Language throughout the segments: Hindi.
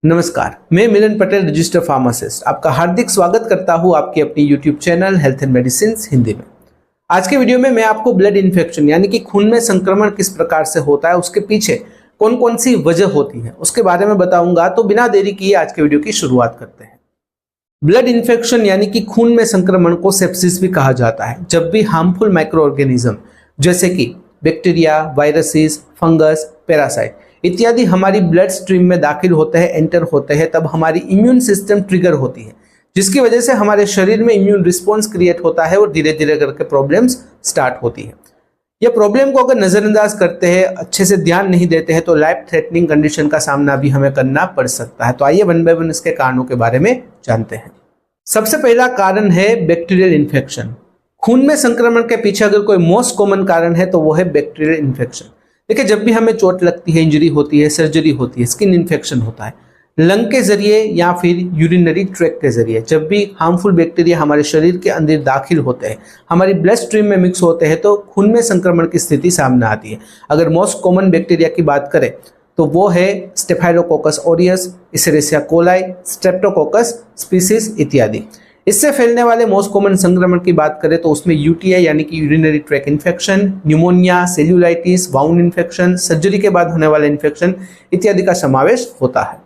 नमस्कार, मैं मिलन पटेल, रजिस्टर्ड फार्मासिस्ट, आपका हार्दिक स्वागत करता हूं आपके अपनी YouTube channel health and medicine Hindi में। आज के वीडियो में मैं आपको ब्लड इन्फेक्शन यानी कि खून में संक्रमण किस प्रकार से होता है, उसके पीछे कौन कौन सी वजह होती है, उसके बारे में बताऊंगा। तो बिना देरी किए आज के वीडियो की शुरुआत करते हैं। ब्लड इन्फेक्शन यानी कि खून में संक्रमण को सेप्सिस भी कहा जाता है। जब भी हार्मफुल माइक्रो ऑर्गेनिज्म जैसे कि बैक्टीरिया, वायरसेस, फंगस, पैरासाइट इत्यादि हमारी ब्लड स्ट्रीम में दाखिल होते हैं, एंटर होते हैं, तब हमारी इम्यून सिस्टम ट्रिगर होती है, जिसकी वजह से हमारे शरीर में इम्यून रिस्पॉन्स क्रिएट होता है और धीरे धीरे करके प्रॉब्लम्स स्टार्ट होती है। यह प्रॉब्लम को अगर नजरअंदाज करते हैं, अच्छे से ध्यान नहीं देते हैं, तो लाइफ थ्रेटनिंग कंडीशन का सामना भी हमें करना पड़ सकता है। तो आइए वन बाय वन इसके कारणों के बारे में जानते हैं। सबसे पहला कारण है बैक्टीरियल इन्फेक्शन। खून में संक्रमण के पीछे अगर कोई मोस्ट कॉमन कारण है तो वो है बैक्टीरियल इन्फेक्शन। देखिए, जब भी हमें चोट लगती है, इंजरी होती है, सर्जरी होती है, स्किन इन्फेक्शन होता है, लंग के जरिए या फिर यूरिनरी ट्रैक्ट के जरिए, जब भी हार्मफुल बैक्टीरिया हमारे शरीर के अंदर दाखिल होते हैं, हमारी ब्लड स्ट्रीम में मिक्स होते हैं, तो खून में संक्रमण की स्थिति सामने आती है। अगर मोस्ट कॉमन बैक्टीरिया की बात करें तो वो है Staphylococcus aureus, Escherichia coli, Streptococcus species इत्यादि। इससे फैलने वाले मोस्ट कॉमन संक्रमण की बात करें तो उसमें यूटीआई यानी कि urinary tract infection, pneumonia, cellulitis, wound infection, surgery के बाद होने वाले इन्फेक्शन इत्यादि का समावेश होता है।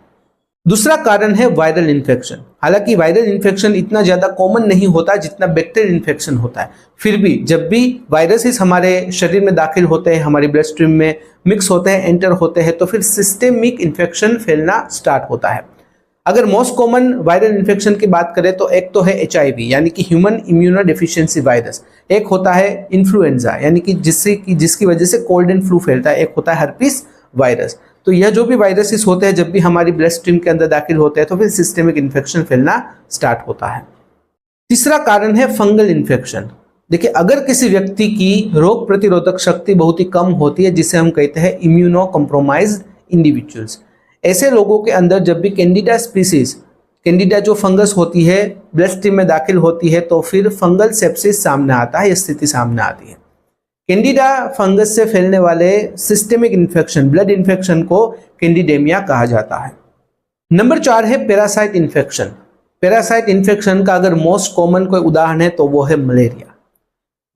दूसरा कारण है वायरल इन्फेक्शन। हालांकि वायरल इन्फेक्शन इतना ज्यादा कॉमन नहीं होता जितना बैक्टीरियल इन्फेक्शन होता है, फिर भी जब भी वायरसेस हमारे शरीर में दाखिल होते हैं, हमारी ब्लड स्ट्रीम में मिक्स होते हैं, एंटर होते हैं, तो फिर सिस्टेमिक इन्फेक्शन फैलना स्टार्ट होता है। अगर मोस्ट कॉमन वायरल इन्फेक्शन की बात करें तो एक तो है HIV यानी कि ह्यूमन इम्यूनो डेफिशिएंसी वायरस, एक होता है इन्फ्लुएंजा यानी कि जिसकी वजह से कोल्ड एंड फ्लू फैलता है, एक होता है हर्पीस वायरस। तो यह जो भी वायरसेस होते हैं, जब भी हमारी ब्लड स्ट्रीम के अंदर दाखिल होते हैं तो फिर सिस्टेमिक इन्फेक्शन फैलना स्टार्ट होता है। तीसरा कारण है फंगल इन्फेक्शन। देखिए, अगर किसी व्यक्ति की रोग प्रतिरोधक शक्ति बहुत ही कम होती है, जिसे हम कहते हैं इम्यूनो कॉम्प्रोमाइज्ड इंडिविजुअल्स, ऐसे लोगों के अंदर जब भी कैंडिडा स्पीसीज, कैंडिडा जो फंगस होती है, ब्लड स्ट्रीम में दाखिल होती है, तो फिर फंगल सेप्सिस सामने आता है, यह स्थिति सामने आती है। कैंडिडा फंगस से फैलने वाले सिस्टेमिक इन्फेक्शन, ब्लड इन्फेक्शन को कैंडिडेमिया कहा जाता है। नंबर 4 है पैरासाइट इन्फेक्शन। पैरासाइट इन्फेक्शन का अगर मोस्ट कॉमन कोई उदाहरण है तो वो है मलेरिया,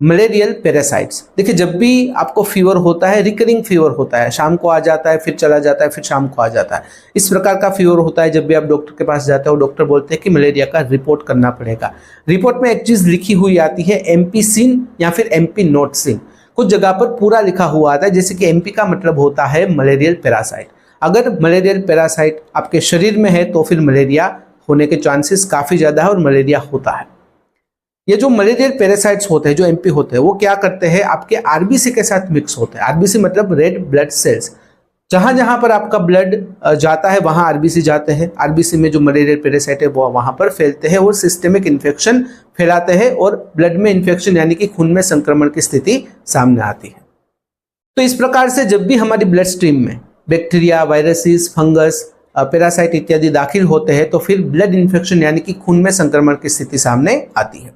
मलेरियल पैरासाइट्स। देखिए, जब भी आपको फीवर होता है, रिकरिंग फीवर होता है, शाम को आ जाता है, फिर चला जाता है, फिर शाम को आ जाता है, इस प्रकार का फीवर होता है। जब भी आप डॉक्टर के पास जाते हो, डॉक्टर बोलते हैं कि मलेरिया का रिपोर्ट करना पड़ेगा। रिपोर्ट में एक चीज लिखी हुई आती है MP सिन या फिर MP नॉट सिन। कुछ जगह पर पूरा लिखा हुआ आता है, जैसे कि MP का मतलब होता है मलेरियल पैरासाइट। अगर मलेरियल पैरासाइट आपके शरीर में है तो फिर मलेरिया होने के चांसेस काफी ज्यादा है और मलेरिया होता है। ये जो मलेरियल पैरासाइट्स होते हैं, जो MP होते हैं, वो क्या करते हैं, आपके RBC के साथ मिक्स होते हैं। RBC मतलब रेड ब्लड सेल्स। जहां जहां पर आपका ब्लड जाता है वहां RBC जाते हैं। RBC में जो मलेरियल पैरासाइट है वो वहां पर फैलते हैं और सिस्टेमिक इन्फेक्शन फैलाते हैं और ब्लड में इन्फेक्शन यानी कि खून में संक्रमण की स्थिति सामने आती है। तो इस प्रकार से जब भी हमारी ब्लड स्ट्रीम में बैक्टीरिया, वायरसेस, फंगस, पैरासाइट इत्यादि दाखिल होते हैं तो फिर ब्लड इन्फेक्शन यानी कि खून में संक्रमण की स्थिति सामने आती है।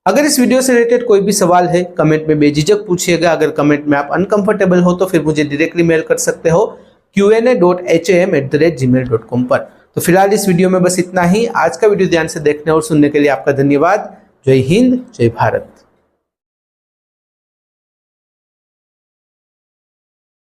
अगर इस वीडियो से रिलेटेड कोई भी सवाल है, कमेंट में बेझिझक पूछिएगा। अगर कमेंट में आप अनकंफर्टेबल हो तो फिर मुझे डायरेक्टली मेल कर सकते हो qa.ham@gmail.com पर। तो फिलहाल इस वीडियो में बस इतना ही। आज का वीडियो ध्यान से देखने और सुनने के लिए आपका धन्यवाद। जय हिंद, जय भारत।